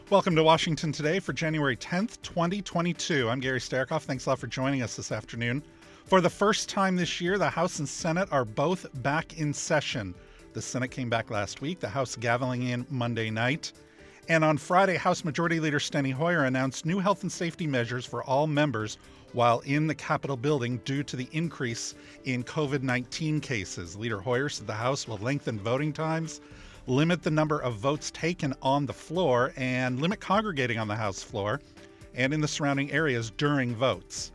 Welcome to Washington Today for January 10th, 2022. I'm Gary Starikoff. Thanks a lot for joining us this afternoon. For the first time this year, the House and Senate are both back in session. The Senate came back last week, the House gaveling in Monday night. And on Friday, House Majority Leader Steny Hoyer announced new health and safety measures for all members while in the Capitol building due to the increase in COVID-19 cases. Leader Hoyer said the House will lengthen voting times, limit the number of votes taken on the floor, and limit congregating on the House floor and in the surrounding areas during votes.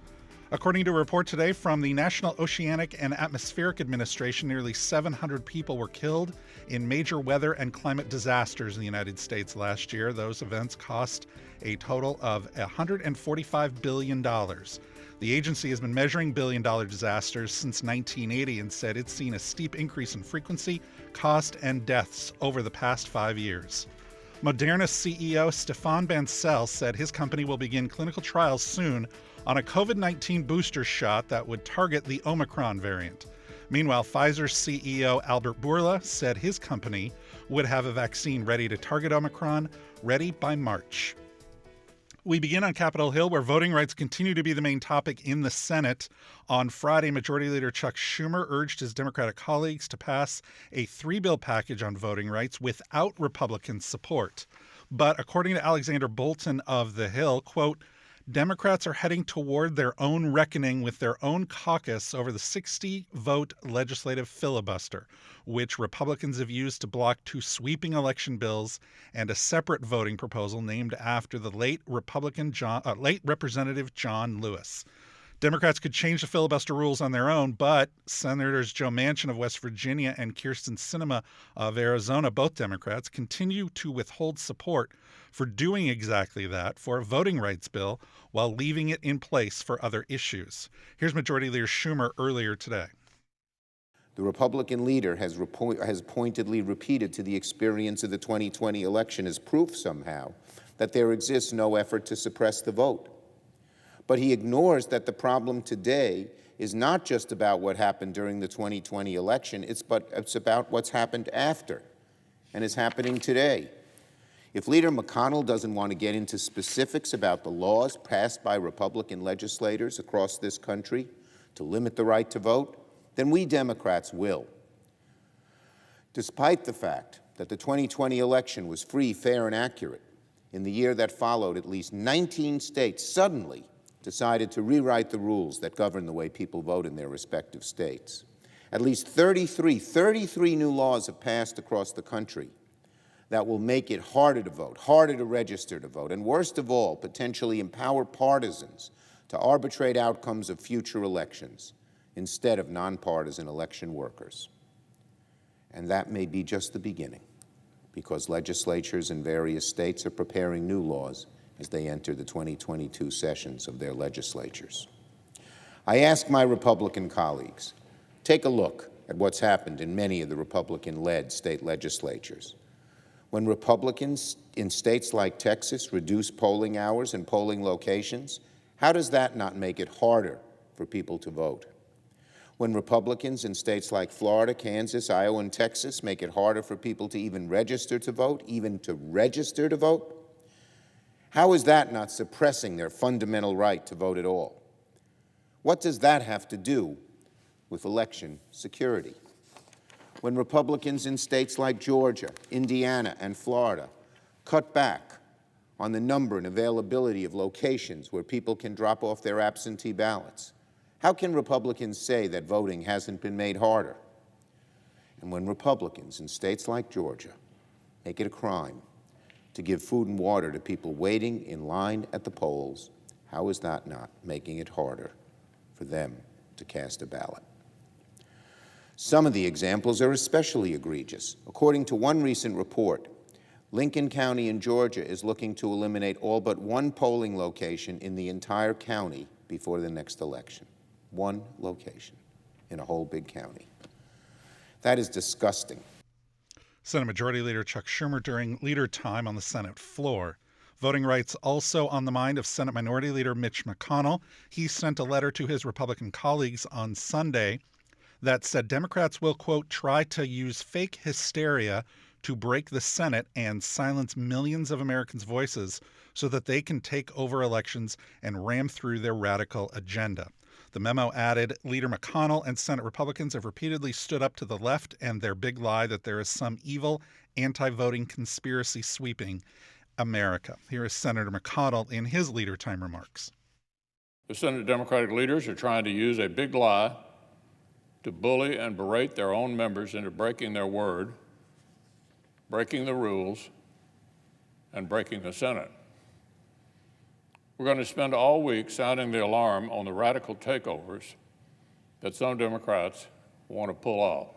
According to a report today from the National Oceanic and Atmospheric Administration, nearly 700 people were killed in major weather and climate disasters in the United States last year. Those events cost a total of $145 billion. The agency has been measuring billion-dollar disasters since 1980 and said it's seen a steep increase in frequency, cost, and deaths over the past 5 years. Moderna CEO Stéphane Bancel said his company will begin clinical trials soon on a COVID-19 booster shot that would target the Omicron variant. Meanwhile, Pfizer's CEO Albert Bourla said his company would have a vaccine ready to target Omicron, ready by March. We begin on Capitol Hill, where voting rights continue to be the main topic in the Senate. On Friday, Majority Leader Chuck Schumer urged his Democratic colleagues to pass a 3-bill package on voting rights without Republican support. But according to Alexander Bolton of The Hill, quote, Democrats are heading toward their own reckoning with their own caucus over the 60-vote legislative filibuster, which Republicans have used to block 2 sweeping election bills and a separate voting proposal named after the late Representative John Lewis. Democrats could change the filibuster rules on their own, but Senators Joe Manchin of West Virginia and Kyrsten Sinema of Arizona, both Democrats, continue to withhold support for doing exactly that for a voting rights bill while leaving it in place for other issues. Here's Majority Leader Schumer earlier today. The Republican leader has pointedly repeated to the experience of the 2020 election as proof somehow that there exists no effort to suppress the vote. But he ignores that the problem today is not just about what happened during the 2020 election, it's about what's happened after and is happening today. If Leader McConnell doesn't want to get into specifics about the laws passed by Republican legislators across this country to limit the right to vote, then we Democrats will. Despite the fact that the 2020 election was free, fair, and accurate, in the year that followed, at least 19 states suddenly decided to rewrite the rules that govern the way people vote in their respective states. At least 33 new laws have passed across the country that will make it harder to vote, harder to register to vote, and worst of all, potentially empower partisans to arbitrate outcomes of future elections instead of nonpartisan election workers. And that may be just the beginning, because legislatures in various states are preparing new laws as they enter the 2022 sessions of their legislatures. I ask my Republican colleagues, take a look at what's happened in many of the Republican-led state legislatures. When Republicans in states like Texas reduce polling hours and polling locations, how does that not make it harder for people to vote? When Republicans in states like Florida, Kansas, Iowa, and Texas make it harder for people to even register to vote, how is that not suppressing their fundamental right to vote at all? What does that have to do with election security? When Republicans in states like Georgia, Indiana, and Florida cut back on the number and availability of locations where people can drop off their absentee ballots, how can Republicans say that voting hasn't been made harder? And when Republicans in states like Georgia make it a crime to give food and water to people waiting in line at the polls, how is that not making it harder for them to cast a ballot? Some of the examples are especially egregious. According to one recent report, Lincoln County in Georgia is looking to eliminate all but one polling location in the entire county before the next election. One location in a whole big county. That is disgusting. Senate Majority Leader Chuck Schumer during leader time on the Senate floor. Voting rights also on the mind of Senate Minority Leader Mitch McConnell. He sent a letter to his Republican colleagues on Sunday that said Democrats will, quote, try to use fake hysteria to break the Senate and silence millions of Americans' voices so that they can take over elections and ram through their radical agenda. The memo added, Leader McConnell and Senate Republicans have repeatedly stood up to the left and their big lie that there is some evil anti-voting conspiracy sweeping America. Here is Senator McConnell in his Leader Time remarks. The Senate Democratic leaders are trying to use a big lie to bully and berate their own members into breaking their word, breaking the rules, and breaking the Senate. We're going to spend all week sounding the alarm on the radical takeovers that some Democrats want to pull off.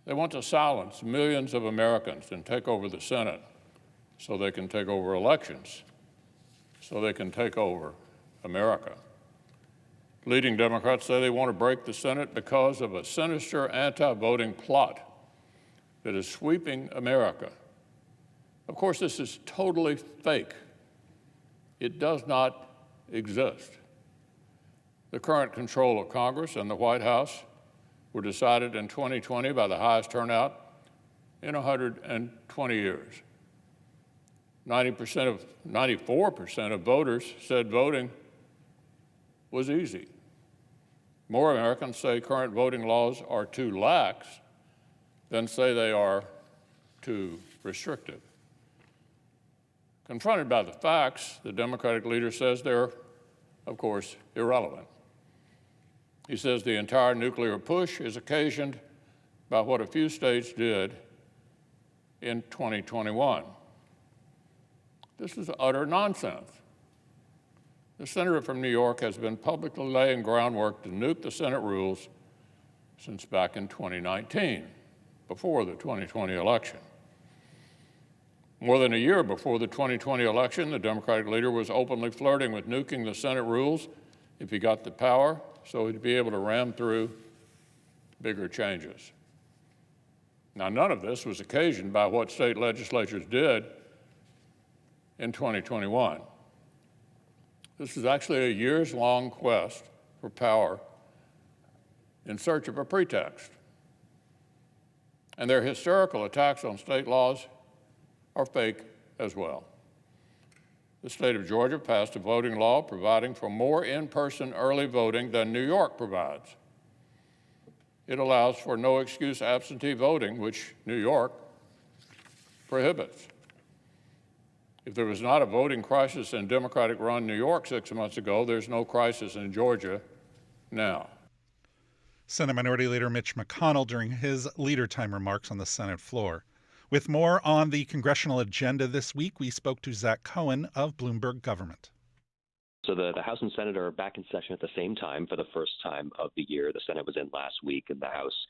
They want to silence millions of Americans and take over the Senate so they can take over elections, so they can take over America. Leading Democrats say they want to break the Senate because of a sinister anti-voting plot that is sweeping America. Of course, this is totally fake. It does not exist. The current control of Congress and the White House were decided in 2020 by the highest turnout in 120 years. 94% of voters said voting was easy. More Americans say current voting laws are too lax than say they are too restrictive. Confronted by the facts, the Democratic leader says they're, of course, irrelevant. He says the entire nuclear push is occasioned by what a few states did in 2021. This is utter nonsense. The senator from New York has been publicly laying groundwork to nuke the Senate rules since back in 2019, before the 2020 election. More than a year before the 2020 election, the Democratic leader was openly flirting with nuking the Senate rules if he got the power, so he'd be able to ram through bigger changes. Now, none of this was occasioned by what state legislatures did in 2021. This is actually a years-long quest for power in search of a pretext. And their hysterical attacks on state laws are fake as well. The state of Georgia passed a voting law providing for more in-person early voting than New York provides. It allows for no excuse absentee voting, which New York prohibits. If there was not a voting crisis in Democratic-run New York 6 months ago, there's no crisis in Georgia now. Senate Minority Leader Mitch McConnell during his Leader Time remarks on the Senate floor. With more on the congressional agenda this week, we spoke to Zach Cohen of Bloomberg Government. So the House and Senate are back in session at the same time for the first time of the year. The Senate was in last week, and the House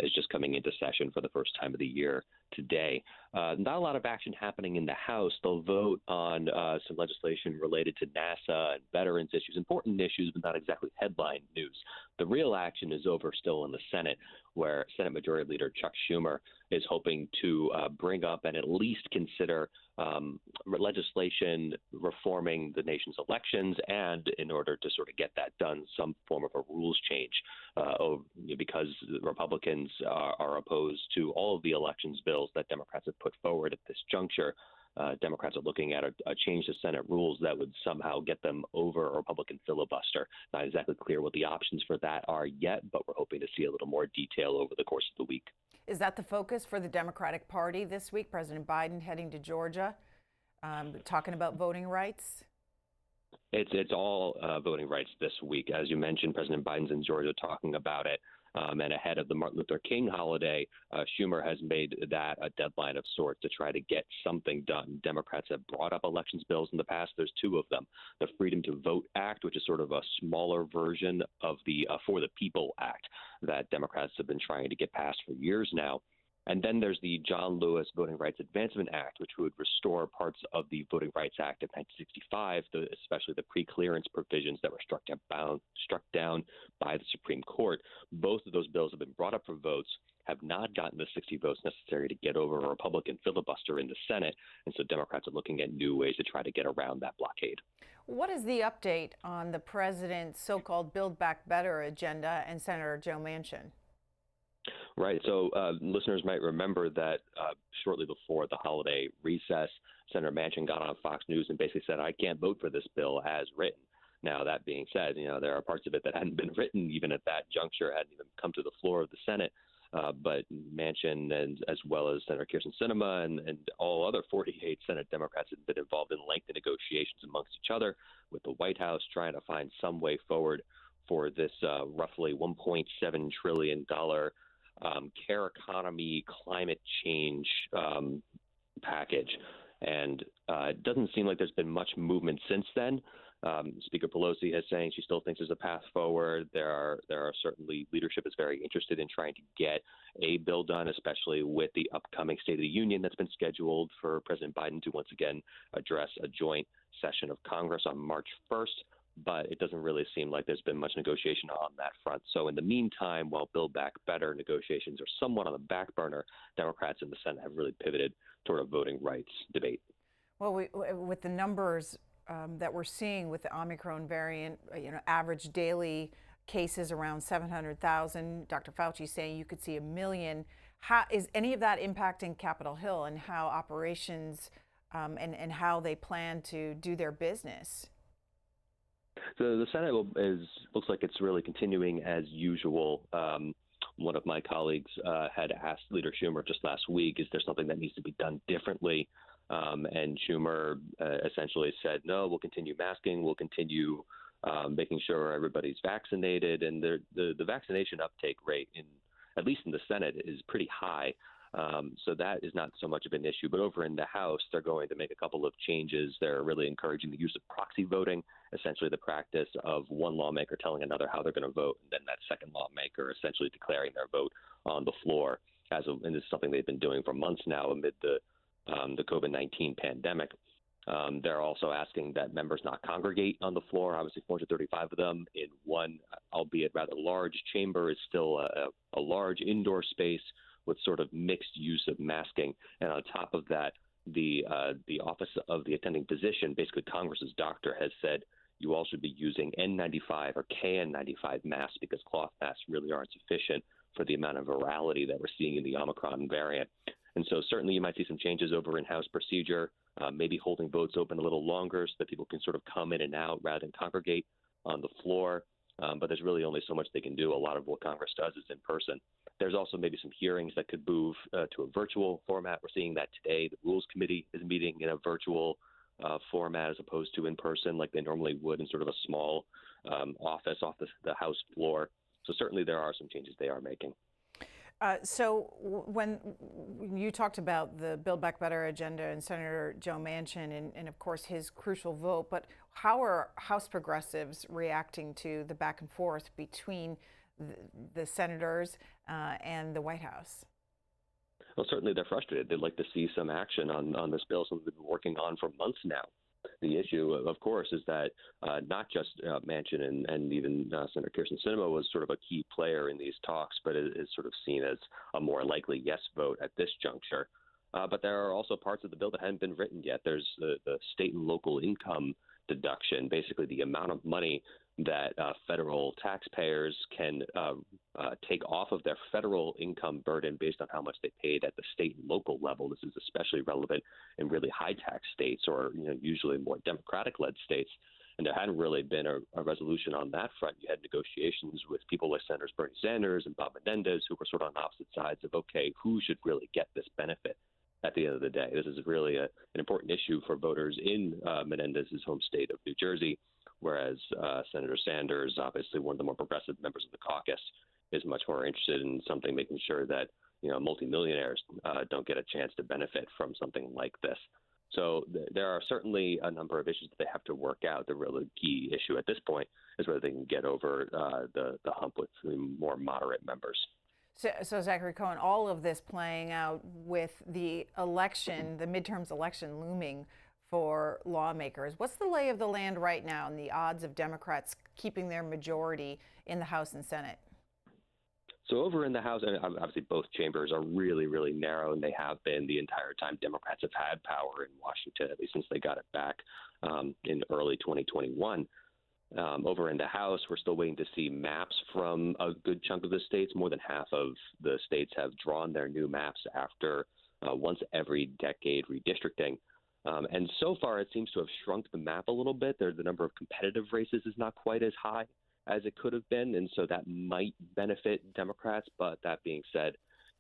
is just coming into session for the first time of the year today. Not a lot of action happening in the House. They'll vote on some legislation related to NASA and veterans issues, important issues, but not exactly headline news. The real action is over still in the Senate, where Senate Majority Leader Chuck Schumer is hoping to bring up and at least consider legislation reforming the nation's elections, and in order to sort of get that done, some form of a rules change, because Republicans are opposed to all of the elections bills that Democrats have put forward at this juncture. Democrats are looking at a change to Senate rules that would somehow get them over a Republican filibuster. Not exactly clear what the options for that are yet, but we're hoping to see a little more detail over the course of the week. Is that the focus for the Democratic Party this week? President Biden heading to Georgia, talking about voting rights? It's all voting rights this week. As you mentioned, President Biden's in Georgia talking about it. And ahead of the Martin Luther King holiday, Schumer has made that a deadline of sorts to try to get something done. Democrats have brought up elections bills in the past. There's two of them. The Freedom to Vote Act, which is sort of a smaller version of the For the People Act that Democrats have been trying to get passed for years now. And then there's the John Lewis Voting Rights Advancement Act, which would restore parts of the Voting Rights Act of 1965, especially the pre-clearance provisions that were struck down by the Supreme Court. Both of those bills have been brought up for votes, have not gotten the 60 votes necessary to get over a Republican filibuster in the Senate, and so Democrats are looking at new ways to try to get around that blockade. What is the update on the president's so-called Build Back Better agenda and Senator Joe Manchin? Right. So listeners might remember that shortly before the holiday recess, Senator Manchin got on Fox News and basically said, I can't vote for this bill as written. Now, that being said, there are parts of it that hadn't been written even at that juncture, hadn't even come to the floor of the Senate. But Manchin, and as well as Senator Kirsten Sinema and all other 48 Senate Democrats have been involved in lengthy negotiations amongst each other with the White House, trying to find some way forward for this roughly $1.7 trillion care economy climate change package. And it doesn't seem like there's been much movement since then. Speaker Pelosi is saying she still thinks there's a path forward. There are certainly leadership is very interested in trying to get a bill done, especially with the upcoming State of the Union that's been scheduled for President Biden to once again address a joint session of Congress on March 1st. But it doesn't really seem like there's been much negotiation on that front. So in the meantime, while Build Back Better negotiations are somewhat on the back burner, Democrats in the Senate have really pivoted toward a voting rights debate. Well, with the numbers that we're seeing with the Omicron variant, average daily cases around 700,000. Dr. Fauci saying you could see 1 million. How is any of that impacting Capitol Hill and how operations and how they plan to do their business? So the Senate looks like it's really continuing as usual. One of my colleagues had asked Leader Schumer just last week, is there something that needs to be done differently? And Schumer essentially said, no, we'll continue masking, we'll continue making sure everybody's vaccinated. And the vaccination uptake rate, at least in the Senate, is pretty high. So that is not so much of an issue. But over in the House, they're going to make a couple of changes. They're really encouraging the use of proxy voting, essentially the practice of one lawmaker telling another how they're going to vote, and then that second lawmaker essentially declaring their vote on the floor. And this is something they've been doing for months now amid the COVID-19 pandemic. They're also asking that members not congregate on the floor. Obviously, 435 of them in one, albeit rather large chamber, is still a large indoor space with sort of mixed use of masking. And on top of that, the Office of the Attending Physician, basically Congress's doctor, has said you all should be using N95 or KN95 masks because cloth masks really aren't sufficient for the amount of virality that we're seeing in the Omicron variant. And so certainly you might see some changes over in House procedure, maybe holding votes open a little longer so that people can sort of come in and out rather than congregate on the floor. But there's really only so much they can do. A lot of what Congress does is in person. There's also maybe some hearings that could move to a virtual format. We're seeing that today. The Rules Committee is meeting in a virtual format as opposed to in person like they normally would in sort of a small office off the House floor. So certainly there are some changes they are making. So when you talked about the Build Back Better agenda and Senator Joe Manchin and of course his crucial vote, but how are House progressives reacting to the back and forth between the senators and the White House? Well, certainly they're frustrated. They'd like to see some action on this bill, something they've been working on for months now. The issue, of course, is that not just Manchin and even Senator Kirsten Sinema was sort of a key player in these talks, but it is sort of seen as a more likely yes vote at this juncture. But there are also parts of the bill that haven't been written yet. There's the state and local income deduction, basically the amount of money that federal taxpayers can take off of their federal income burden based on how much they paid at the state and local level. This is especially relevant in really high tax states or usually more Democratic-led states. And there hadn't really been a resolution on that front. You had negotiations with people like Senators Bernie Sanders and Bob Menendez, who were sort of on opposite sides of, okay, who should really get this benefit at the end of the day? This is really an important issue for voters in Menendez's home state of New Jersey, whereas Senator Sanders, obviously one of the more progressive members of the caucus, is much more interested in something making sure that multimillionaires don't get a chance to benefit from something like this. So there are certainly a number of issues that they have to work out. The really key issue at this point is whether they can get over the hump with the more moderate members. So Zachary Cohen, all of this playing out with the election, the midterms election looming for lawmakers. What's the lay of the land right now and the odds of Democrats keeping their majority in the House and Senate? So over in the House, and obviously both chambers are really, really narrow, and they have been the entire time Democrats have had power in Washington, at least since they got it back in early 2021. Over in the House, we're still waiting to see maps from a good chunk of the states. More than half of the states have drawn their new maps after once every decade redistricting. And so far, it seems to have shrunk the map a little bit. The number of competitive races is not quite as high as it could have been, and so that might benefit Democrats. But that being said,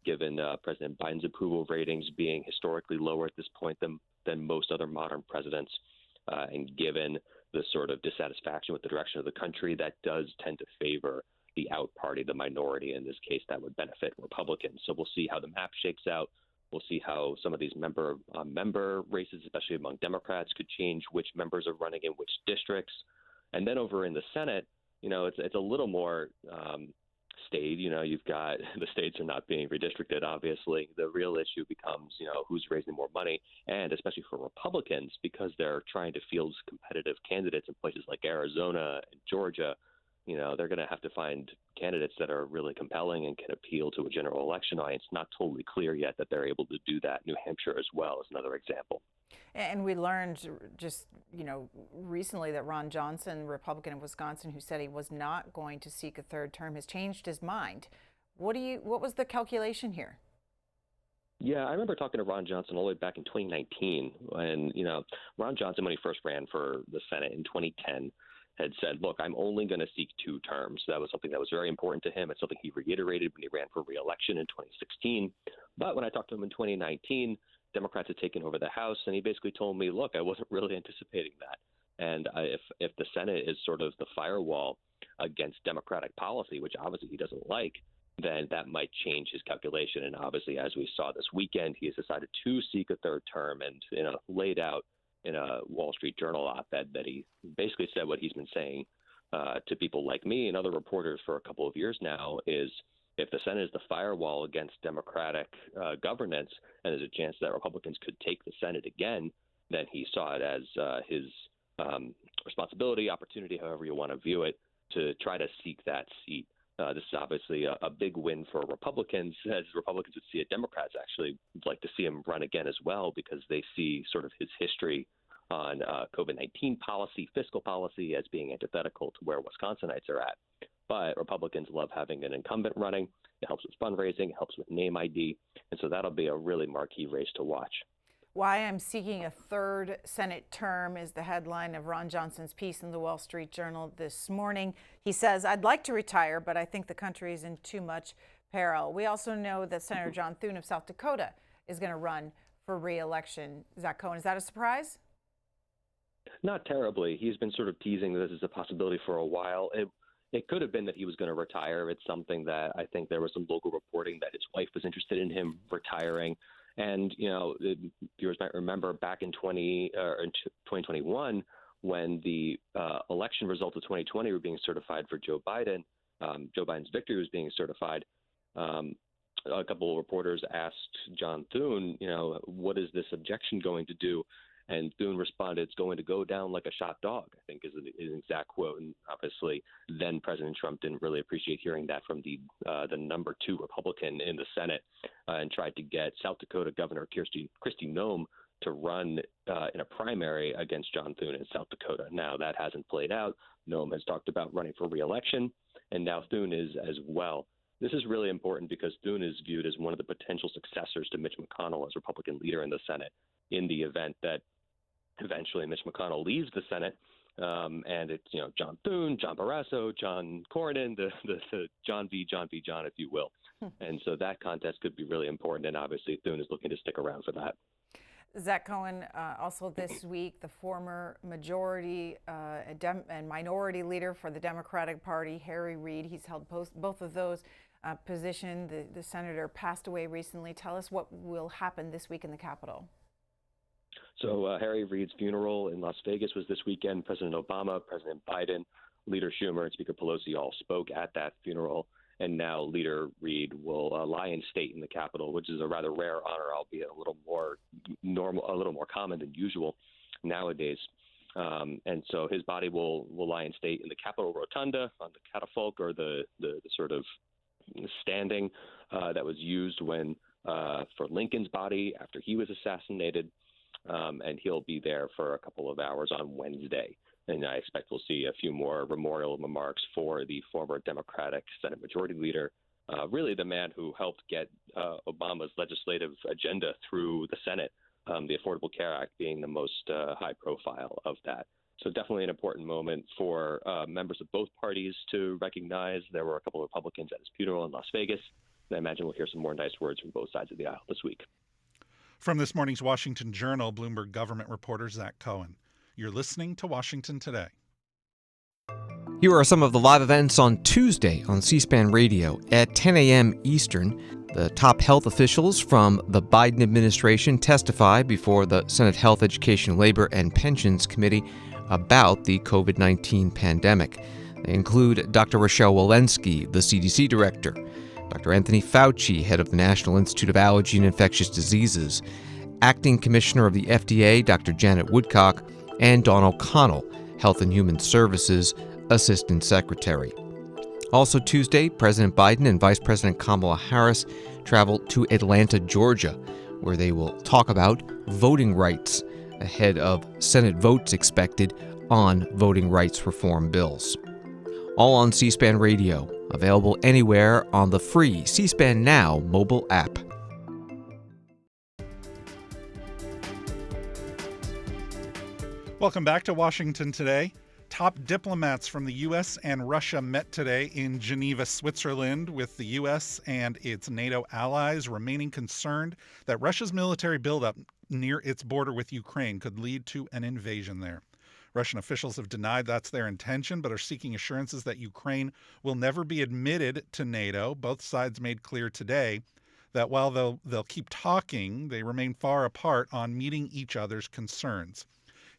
given President Biden's approval ratings being historically lower at this point than most other modern presidents, and given the sort of dissatisfaction with the direction of the country, that does tend to favor the out party, the minority. In this case, that would benefit Republicans. So we'll see how the map shakes out. We'll see how some of these member races, especially among Democrats, could change which members are running in which districts. And then over in the Senate, it's a little more staid. You've got the states are not being redistricted, obviously. The real issue becomes, who's raising more money, and especially for Republicans, because they're trying to field competitive candidates in places like Arizona and Georgia. They're going to have to find candidates that are really compelling and can appeal to a general election audience. Not totally clear yet that they're able to do that. New Hampshire as well is another example. And we learned just, recently that Ron Johnson, Republican of Wisconsin, who said he was not going to seek a third term, has changed his mind. What was the calculation here? Yeah, I remember talking to Ron Johnson all the way back in 2019. And, Ron Johnson, when he first ran for the Senate in 2010, had said, look, I'm only going to seek 2 terms. That was something that was very important to him. It's something he reiterated when he ran for re-election in 2016. But when I talked to him in 2019, Democrats had taken over the House, and he basically told me, look, I wasn't really anticipating that. And if the Senate is sort of the firewall against Democratic policy, which obviously he doesn't like, then that might change his calculation. And obviously, as we saw this weekend, he has decided to seek a third term and laid out in a Wall Street Journal op-ed that he basically said what he's been saying to people like me and other reporters for a couple of years now is, if the Senate is the firewall against Democratic governance, and there's a chance that Republicans could take the Senate again, then he saw it as his responsibility, opportunity, however you want to view it, to try to seek that seat. This is obviously a big win for Republicans, as Republicans would see it. Democrats actually would like to see him run again as well, because they see sort of his history on COVID-19 policy, fiscal policy, as being antithetical to where Wisconsinites are at. But Republicans love having an incumbent running. It helps with fundraising, it helps with name ID, and so that'll be a really marquee race to watch. Why I'm seeking a third Senate term is the headline of Ron Johnson's piece in the Wall Street Journal this morning. He says, I'd like to retire, but I think the country is in too much peril. We also know that Senator John Thune of South Dakota is going to run for re-election. Zach Cohen, is that a surprise? Not terribly. He's been sort of teasing this as a possibility for a while. It could have been that he was going to retire. It's something that I think there was some local reporting that his wife was interested in him retiring. And, viewers might remember back in 2021, when the election results of 2020 were being certified for Joe Biden, Joe Biden's victory was being certified. A couple of reporters asked John Thune, what is this objection going to do? And Thune responded, it's going to go down like a shot dog, I think is an exact quote. And obviously, then President Trump didn't really appreciate hearing that from the number 2 Republican in the Senate, and tried to get South Dakota Governor Kristi Noem to run in a primary against John Thune in South Dakota. Now, that hasn't played out. Noem has talked about running for re-election, and now Thune is as well. This is really important because Thune is viewed as one of the potential successors to Mitch McConnell as Republican leader in the Senate in the event that eventually Mitch McConnell leaves the Senate, and it's, John Thune, John Barrasso, John Cornyn, the John v. John, if you will. And so that contest could be really important, and obviously Thune is looking to stick around for that. Zach Cohen, also this week, the former majority and minority leader for the Democratic Party, Harry Reid, he's held both of those positions. The senator passed away recently. Tell us what will happen this week in the Capitol. So Harry Reid's funeral in Las Vegas was this weekend. President Obama, President Biden, Leader Schumer, and Speaker Pelosi all spoke at that funeral. And now Leader Reid will lie in state in the Capitol, which is a rather rare honor, albeit a little more normal, a little more common than usual nowadays. And so his body will lie in state in the Capitol Rotunda on the catafalque, or the sort of standing that was used for Lincoln's body after he was assassinated. And he'll be there for a couple of hours on Wednesday. And I expect we'll see a few more memorial remarks for the former Democratic Senate Majority Leader, really the man who helped get Obama's legislative agenda through the Senate, the Affordable Care Act being the most high profile of that. So definitely an important moment for members of both parties to recognize. There were a couple of Republicans at his funeral in Las Vegas, and I imagine we'll hear some more nice words from both sides of the aisle this week. From this morning's Washington Journal, Bloomberg government reporter Zach Cohen. You're listening to Washington Today. Here are some of the live events on Tuesday on C-SPAN Radio. At 10 a.m. Eastern, the top health officials from the Biden administration testify before the Senate Health, Education, Labor, and Pensions Committee about the COVID-19 pandemic. They include Dr. Rochelle Walensky, the CDC director, Dr. Anthony Fauci, head of the National Institute of Allergy and Infectious Diseases, Acting Commissioner of the FDA, Dr. Janet Woodcock, and Dawn O'Connell, Health and Human Services Assistant Secretary. Also Tuesday, President Biden and Vice President Kamala Harris travel to Atlanta, Georgia, where they will talk about voting rights ahead of Senate votes expected on voting rights reform bills. All on C-SPAN Radio, available anywhere on the free C-SPAN Now mobile app. Welcome back to Washington Today. Top diplomats from the U.S. and Russia met today in Geneva, Switzerland, with the U.S. and its NATO allies remaining concerned that Russia's military buildup near its border with Ukraine could lead to an invasion there. Russian officials have denied that's their intention, but are seeking assurances that Ukraine will never be admitted to NATO. Both sides made clear today that while they'll keep talking, they remain far apart on meeting each other's concerns.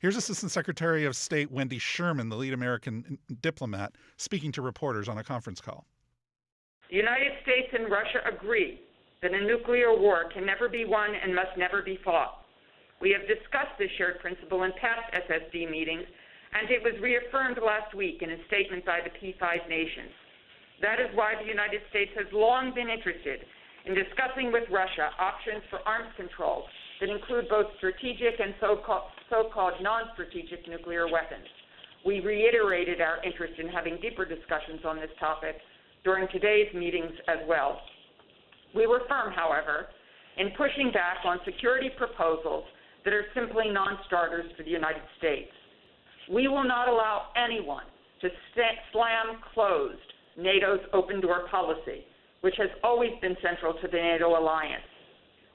Here's Assistant Secretary of State Wendy Sherman, the lead American diplomat, speaking to reporters on a conference call. The United States and Russia agree that a nuclear war can never be won and must never be fought. We have discussed this shared principle in past SSD meetings, and it was reaffirmed last week in a statement by the P5 nations. That is why the United States has long been interested in discussing with Russia options for arms control that include both strategic and so-called non-strategic nuclear weapons. We reiterated our interest in having deeper discussions on this topic during today's meetings as well. We were firm, however, in pushing back on security proposals that are simply non-starters for the United States. We will not allow anyone to slam closed NATO's open door policy, which has always been central to the NATO alliance.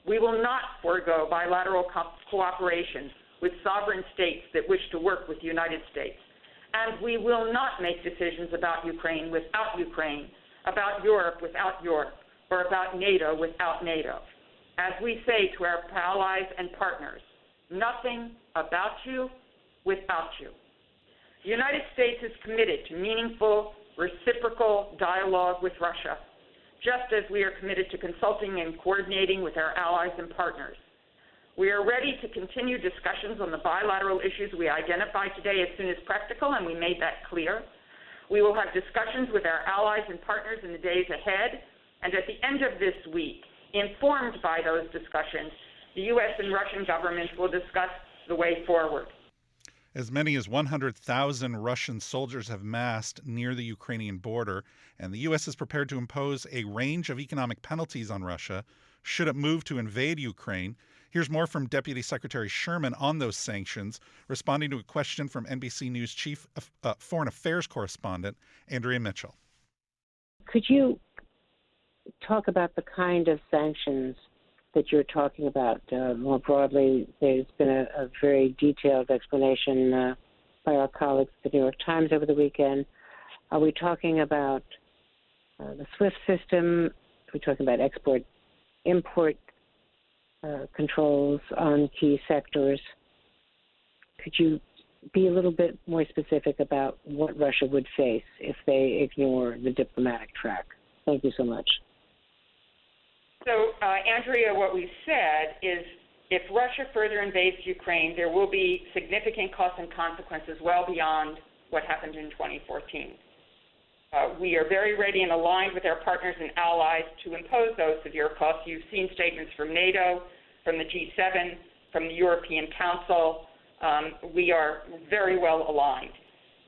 We will not forego bilateral cooperation with sovereign states that wish to work with the United States. And we will not make decisions about Ukraine, about Europe without Europe, or about NATO without NATO. As we say to our allies and partners, nothing about you without you. The United States is committed to meaningful, reciprocal dialogue with Russia, just as we are committed to consulting and coordinating with our allies and partners. We are ready to continue discussions on the bilateral issues we identified today as soon as practical, and we made that clear. We will have discussions with our allies and partners in the days ahead, and at the end of this week, informed by those discussions, the U.S. and Russian governments will discuss the way forward. As many as 100,000 Russian soldiers have massed near the Ukrainian border, and the U.S. is prepared to impose a range of economic penalties on Russia should it move to invade Ukraine. Here's more from Deputy Secretary Sherman on those sanctions, responding to a question from NBC News Chief Foreign Affairs Correspondent Andrea Mitchell. Could you talk about the kind of sanctions that you're talking about more broadly? There's been a very detailed explanation by our colleagues at the New York Times over the weekend. Are we talking about the SWIFT system? Are we talking about import controls on key sectors? Could you be a little bit more specific about what Russia would face if they ignore the diplomatic track? Thank you so much. So, Andrea, what we've said is if Russia further invades Ukraine, there will be significant costs and consequences well beyond what happened in 2014. We are very ready and aligned with our partners and allies to impose those severe costs. You've seen statements from NATO, from the G7, from the European Council, we are very well aligned.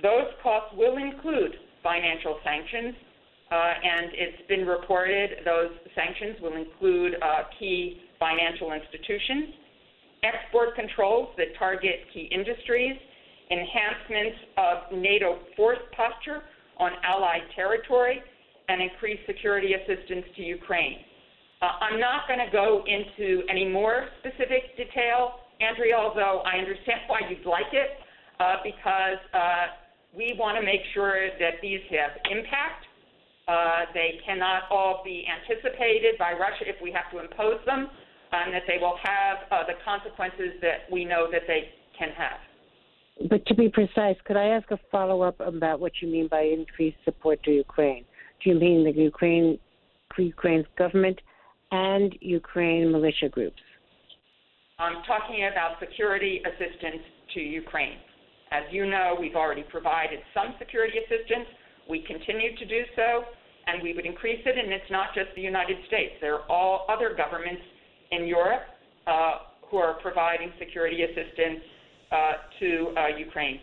Those costs will include financial sanctions, and it's been reported those sanctions will include key financial institutions, export controls that target key industries, enhancements of NATO force posture on allied territory, and increased security assistance to Ukraine. I'm not going to go into any more specific detail, Andrea, although I understand why you'd like it, because we want to make sure that these have impact. They cannot all be anticipated by Russia if we have to impose them, and that they will have the consequences that we know that they can have. But to be precise, could I ask a follow-up about what you mean by increased support to Ukraine? Do you mean the Ukraine's government and Ukraine militia groups? I'm talking about security assistance to Ukraine. As you know, we've already provided some security assistance. We continue to do so, and we would increase it, and it's not just the United States. There are all other governments in Europe who are providing security assistance to Ukraine.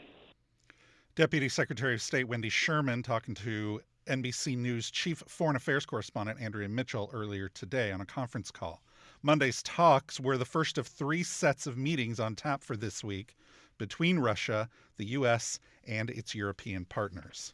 Deputy Secretary of State Wendy Sherman talking to NBC News Chief Foreign Affairs Correspondent Andrea Mitchell earlier today on a conference call. Monday's talks were the first of 3 sets of meetings on tap for this week between Russia, the U.S., and its European partners.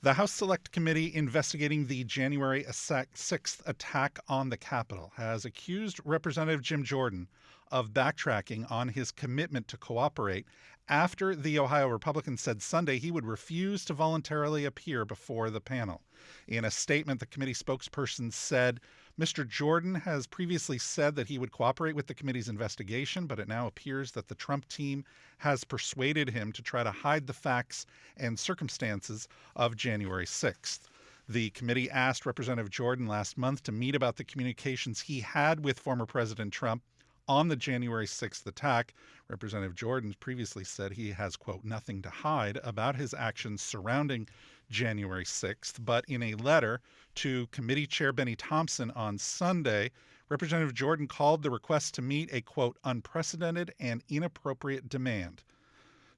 The House Select Committee investigating the January 6th attack on the Capitol has accused Representative Jim Jordan of backtracking on his commitment to cooperate after the Ohio Republican said Sunday he would refuse to voluntarily appear before the panel. In a statement, the committee spokesperson said, Mr. Jordan has previously said that he would cooperate with the committee's investigation, but it now appears that the Trump team has persuaded him to try to hide the facts and circumstances of January 6th. The committee asked Representative Jordan last month to meet about the communications he had with former President Trump on the January 6th attack. Representative Jordan previously said he has, quote, nothing to hide about his actions surrounding January 6th. But in a letter to Committee Chair Benny Thompson on Sunday, Representative Jordan called the request to meet a, quote, unprecedented and inappropriate demand.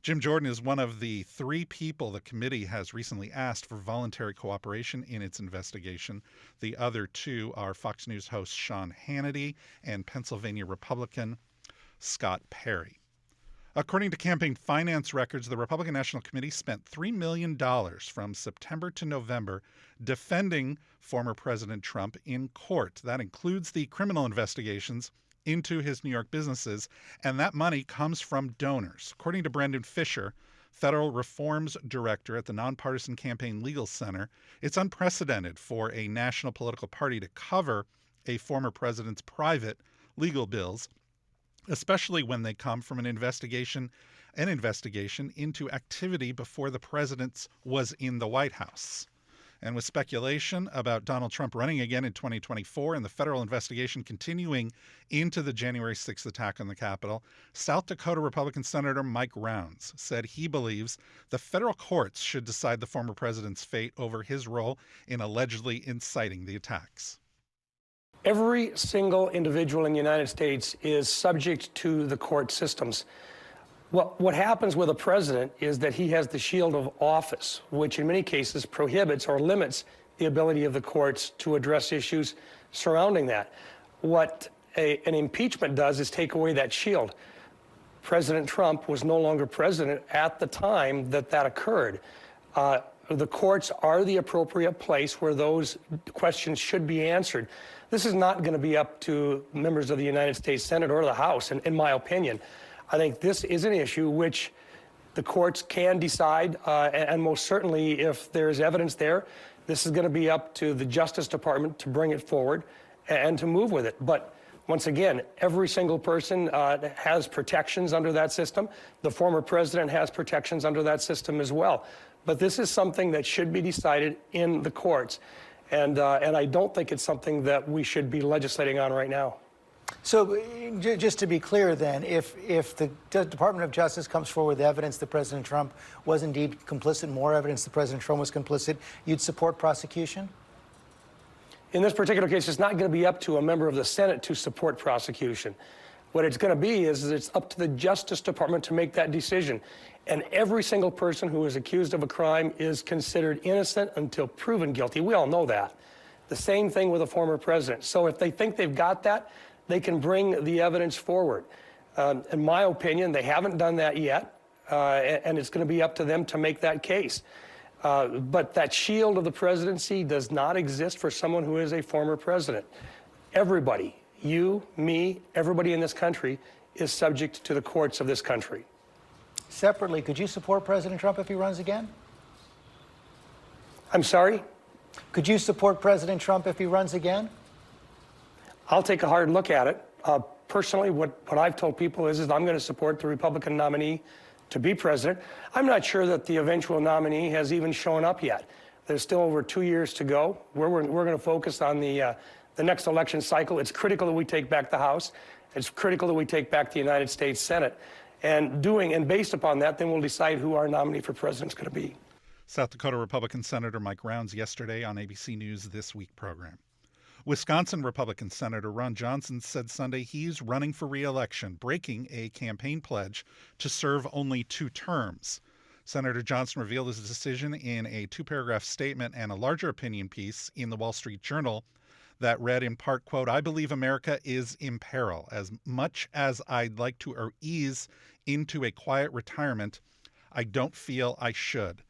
Jim Jordan is one of the 3 people the committee has recently asked for voluntary cooperation in its investigation. The other 2 are Fox News host Sean Hannity and Pennsylvania Republican Scott Perry. According to campaign finance records, the Republican National Committee spent $3 million from September to November defending former President Trump in court. That includes the criminal investigations into his New York businesses, and that money comes from donors. According to Brendan Fisher, Federal Reforms Director at the Nonpartisan Campaign Legal Center, it's unprecedented for a national political party to cover a former president's private legal bills, especially when they come from an investigation into activity before the president was in the White House. And with speculation about Donald Trump running again in 2024 and the federal investigation continuing into the January 6th attack on the Capitol, South Dakota Republican Senator Mike Rounds said he believes the federal courts should decide the former president's fate over his role in allegedly inciting the attacks. Every single individual in the United States is subject to the court systems. What happens with a president is that he has the shield of office, which in many cases prohibits or limits the ability of the courts to address issues surrounding that. What an impeachment does is take away that shield. President Trump was no longer president at the time that occurred. The courts are the appropriate place where those questions should be answered. This is not going to be up to members of the United States Senate or the House, in my opinion. I think this is an issue which the courts can decide, and most certainly if there's evidence there, this is going to be up to the Justice Department to bring it forward and to move with it. But once again, every single person has protections under that system. The former president has protections under that system as well. But this is something that should be decided in the courts. And I don't think it's something that we should be legislating on right now. So just to be clear then, if the Department of Justice comes forward with evidence that President Trump was indeed complicit, more evidence that President Trump was complicit, you'd support prosecution? In this particular case, it's not going to be up to a member of the Senate to support prosecution. What it's going to be is it's up to the Justice Department to make that decision. And every single person who is accused of a crime is considered innocent until proven guilty. We all know that. The same thing with a former president. So if they think they've got that, they can bring the evidence forward. In my opinion, they haven't done that yet, and it's going to be up to them to make that case. But that shield of the presidency does not exist for someone who is a former president. Everybody, you, me, everybody in this country is subject to the courts of this country. Separately, could you support President Trump if he runs again? I'm sorry? Could you support President Trump if he runs again? I'll take a hard look at it. Personally, what I've told people is I'm going to support the Republican nominee to be president. I'm not sure that the eventual nominee has even shown up yet. There's still over 2 years to go. We're going to focus on the next election cycle. It's critical that we take back the House. It's critical that we take back the United States Senate. And based upon that, then we'll decide who our nominee for president is going to be. South Dakota Republican Senator Mike Rounds yesterday on ABC News This Week program. Wisconsin Republican Senator Ron Johnson said Sunday he's running for re-election, breaking a campaign pledge to serve only 2 terms. Senator Johnson revealed his decision in a 2-paragraph statement and a larger opinion piece in the Wall Street Journal that read in part, quote, "I believe America is in peril. As much as I'd like to ease into a quiet retirement, I don't feel I should."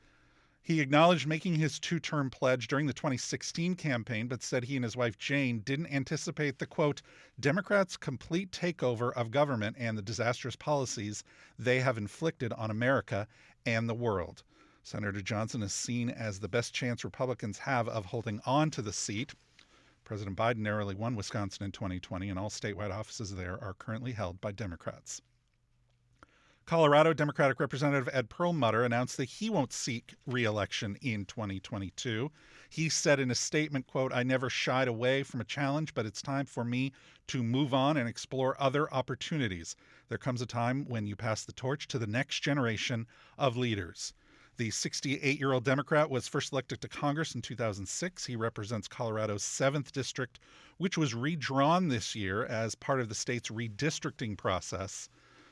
He acknowledged making his 2-term pledge during the 2016 campaign, but said he and his wife Jane didn't anticipate the, quote, "Democrats' complete takeover of government and the disastrous policies they have inflicted on America and the world." Senator Johnson is seen as the best chance Republicans have of holding on to the seat. President Biden narrowly won Wisconsin in 2020, and all statewide offices there are currently held by Democrats. Colorado Democratic Representative Ed Perlmutter announced that he won't seek re-election in 2022. He said in a statement, quote, "I never shied away from a challenge, but it's time for me to move on and explore other opportunities. There comes a time when you pass the torch to the next generation of leaders." The 68-year-old Democrat was first elected to Congress in 2006. He represents Colorado's 7th district, which was redrawn this year as part of the state's redistricting process.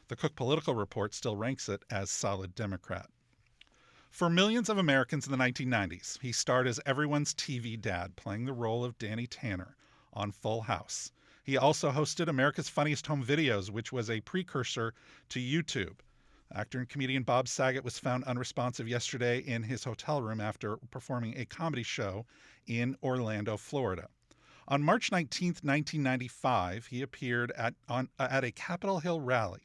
The Cook Political Report still ranks it as solid Democrat. For millions of Americans in the 1990s, he starred as everyone's TV dad, playing the role of Danny Tanner on Full House. He also hosted America's Funniest Home Videos, which was a precursor to YouTube. Actor and comedian Bob Saget was found unresponsive yesterday in his hotel room after performing a comedy show in Orlando, Florida. On March 19, 1995, he appeared at a Capitol Hill rally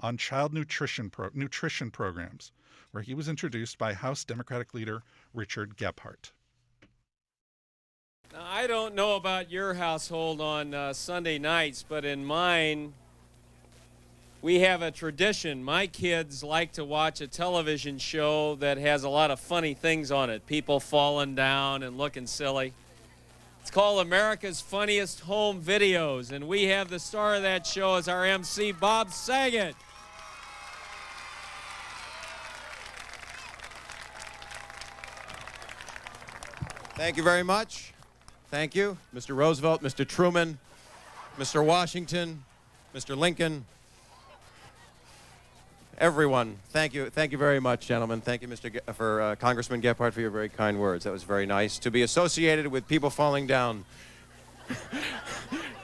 on child nutrition programs, where he was introduced by House Democratic leader Richard Gephardt. Now, I don't know about your household on Sunday nights, but in mine, we have a tradition. My kids like to watch a television show that has a lot of funny things on it, people falling down and looking silly. It's called America's Funniest Home Videos, and we have the star of that show as our MC, Bob Saget. Thank you very much. Thank you, Mr. Roosevelt, Mr. Truman, Mr. Washington, Mr. Lincoln, everyone. Thank you very much, gentlemen. Thank you, Congressman Gephardt, for your very kind words. That was very nice. To be associated with people falling down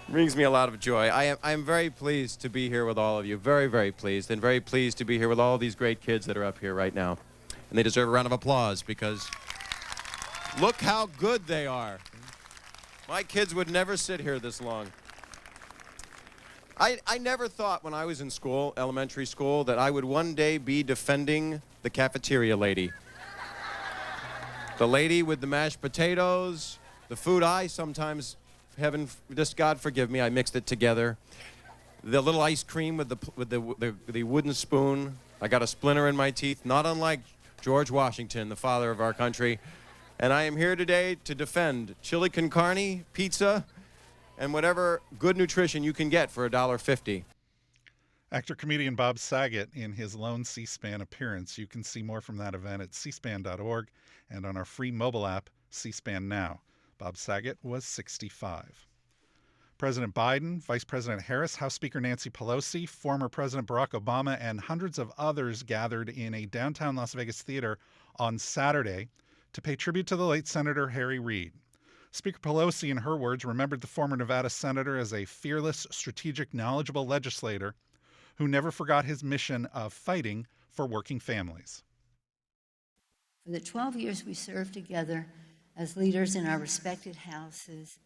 brings me a lot of joy. I am very pleased to be here with all of you. Very, very pleased, and very pleased to be here with all these great kids that are up here right now. And they deserve a round of applause because look how good they are. My kids would never sit here this long. I never thought when I was in school, elementary school, that I would one day be defending the cafeteria lady. The lady with the mashed potatoes, the food I sometimes, just God forgive me, I mixed it together. The little ice cream with the wooden spoon. I got a splinter in my teeth, not unlike George Washington, the father of our country. And I am here today to defend chili con carne, pizza, and whatever good nutrition you can get for $1.50. Actor-comedian Bob Saget in his lone C-SPAN appearance. You can see more from that event at cspan.org and on our free mobile app, C-SPAN Now. Bob Saget was 65. President Biden, Vice President Harris, House Speaker Nancy Pelosi, former President Barack Obama, and hundreds of others gathered in a downtown Las Vegas theater on Saturday to pay tribute to the late Senator Harry Reid. Speaker Pelosi, in her words, remembered the former Nevada senator as a fearless, strategic, knowledgeable legislator who never forgot his mission of fighting for working families. For the 12 years we served together as leaders in our respected houses,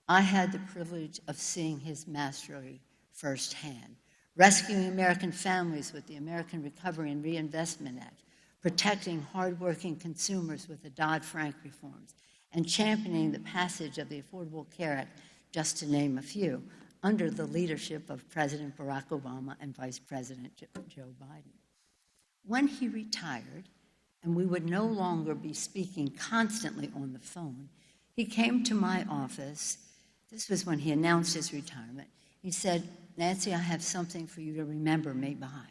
I had the privilege of seeing his mastery firsthand, rescuing American families with the American Recovery and Reinvestment Act, protecting hardworking consumers with the Dodd-Frank reforms, and championing the passage of the Affordable Care Act, just to name a few, under the leadership of President Barack Obama and Vice President Joe Biden. When he retired, and we would no longer be speaking constantly on the phone, he came to my office. This was when he announced his retirement. He said, "Nancy, I have something for you to remember me by."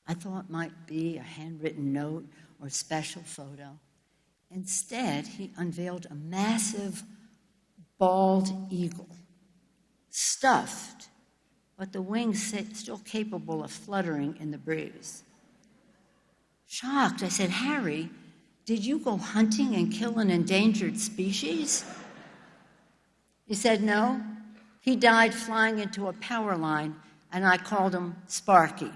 I thought it might be a handwritten note or a special photo. Instead, he unveiled a massive bald eagle, stuffed, but the wings still capable of fluttering in the breeze. Shocked, I said, "Harry, did you go hunting and kill an endangered species?" He said, "No, he died flying into a power line, and I called him Sparky."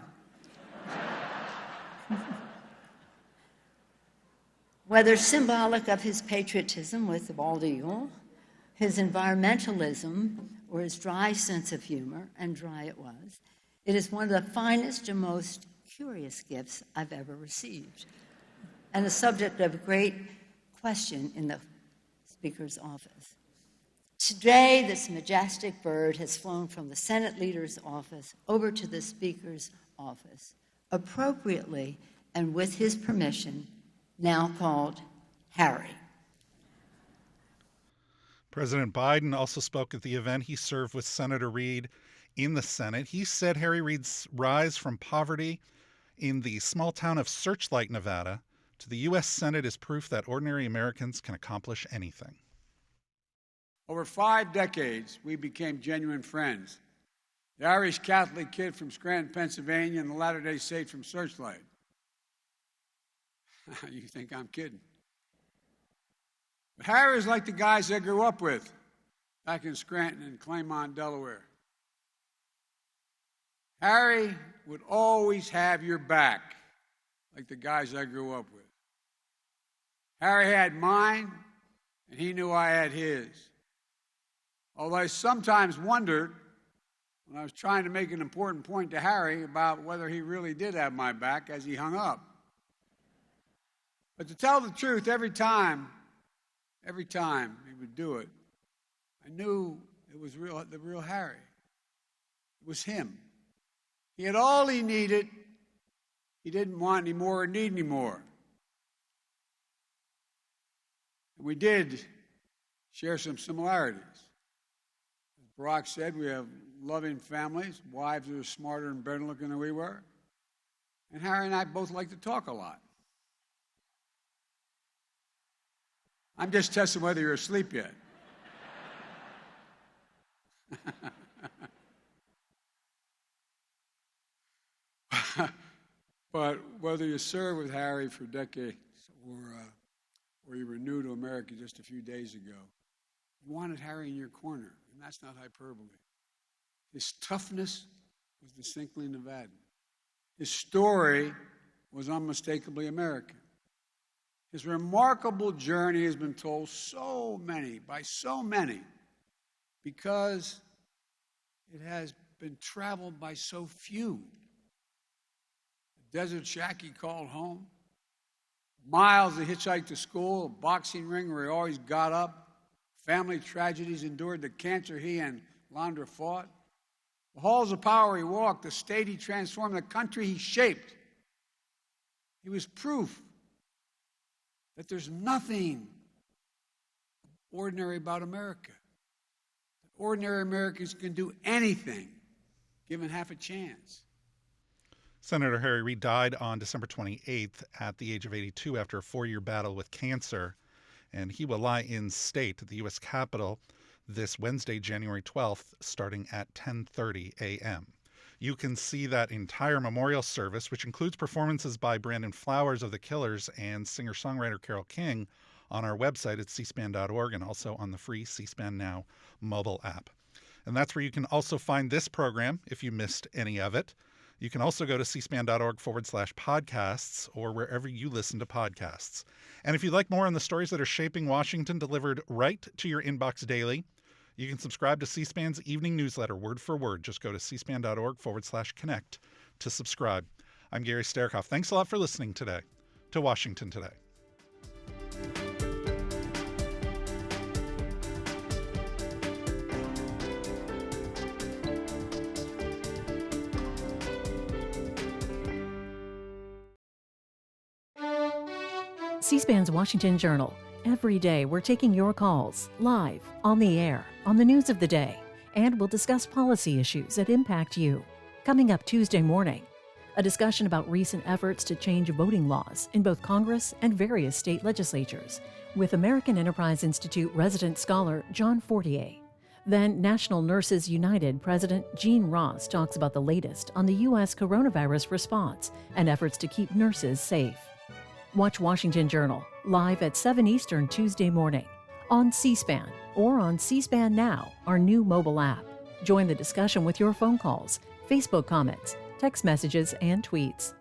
Whether symbolic of his patriotism with the bald eagle, his environmentalism, or his dry sense of humor, and dry it was, it is one of the finest and most curious gifts I've ever received, and a subject of great question in the Speaker's office. Today, this majestic bird has flown from the Senate Leader's office over to the Speaker's office, appropriately and with his permission, now called Harry. President Biden also spoke at the event. He served with Senator Reid in the Senate. He said Harry Reid's rise from poverty in the small town of Searchlight, Nevada, to the U.S. Senate is proof that ordinary Americans can accomplish anything. Over 5 decades, we became genuine friends. The Irish Catholic kid from Scranton, Pennsylvania, and the Latter-day Saint from Searchlight. You think I'm kidding. But Harry is like the guys I grew up with back in Scranton and Claymont, Delaware. Harry would always have your back, like the guys I grew up with. Harry had mine, and he knew I had his. Although I sometimes wondered, when I was trying to make an important point to Harry, about whether he really did have my back as he hung up. But to tell the truth, every time he would do it, I knew it was the real Harry. It was him. He had all he needed. He didn't want any more or need any more. And we did share some similarities. As Barack said, we have loving families, wives that are smarter and better looking than we were. And Harry and I both like to talk a lot. I'm just testing whether you're asleep yet. But whether you serve with Harry for decades or you were new to America just a few days ago, you wanted Harry in your corner, and that's not hyperbole. His toughness was distinctly Nevadan. His story was unmistakably American. His remarkable journey has been told by so many, because it has been traveled by so few. The desert shack he called home, miles he hitchhiked to school, a boxing ring where he always got up, family tragedies endured, the cancer he and Londra fought, the halls of power he walked, the state he transformed, the country he shaped. He was proof that there's nothing ordinary about America. Ordinary Americans can do anything, given half a chance. Senator Harry Reid died on December 28th at the age of 82 after a 4-year battle with cancer, and he will lie in state at the U.S. Capitol this Wednesday, January 12th, starting at 10:30 a.m. You can see that entire memorial service, which includes performances by Brandon Flowers of the Killers and singer-songwriter Carole King, on our website at cspan.org and also on the free C-SPAN Now mobile app. And that's where you can also find this program if you missed any of it. You can also go to cspan.org/podcasts or wherever you listen to podcasts. And if you'd like more on the stories that are shaping Washington delivered right to your inbox daily, you can subscribe to C-SPAN's evening newsletter word for word. Just go to cspan.org/connect to subscribe. I'm Gary Sterkoff. Thanks a lot for listening today to Washington Today. C-SPAN's Washington Journal. Every day we're taking your calls, live, on the air, on the news of the day, and we'll discuss policy issues that impact you. Coming up Tuesday morning, a discussion about recent efforts to change voting laws in both Congress and various state legislatures with American Enterprise Institute resident scholar John Fortier. Then National Nurses United President Gene Ross talks about the latest on the U.S. coronavirus response and efforts to keep nurses safe. Watch Washington Journal live at 7 Eastern Tuesday morning on C-SPAN or on C-SPAN Now, our new mobile app. Join the discussion with your phone calls, Facebook comments, text messages, and tweets.